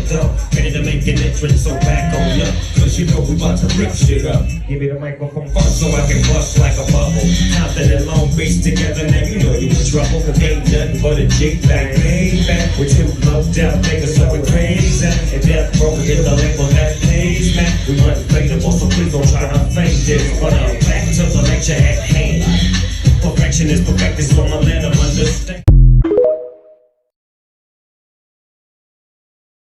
go. Ready to make an entrance, so back on up. Cause you know we about to rip shit up. Give me the microphone first so I can bust like a bubble. Compton and Long Beach together, now you know you in trouble. Ain't nothing but a G-Bang, baby. With two low down niggas so we crazy. And Death Row is the label that pays, man. We unfadable, so please don't try to fake this. But back to the lecture at hand. Perfection is perfected, so I'm a land of understanding.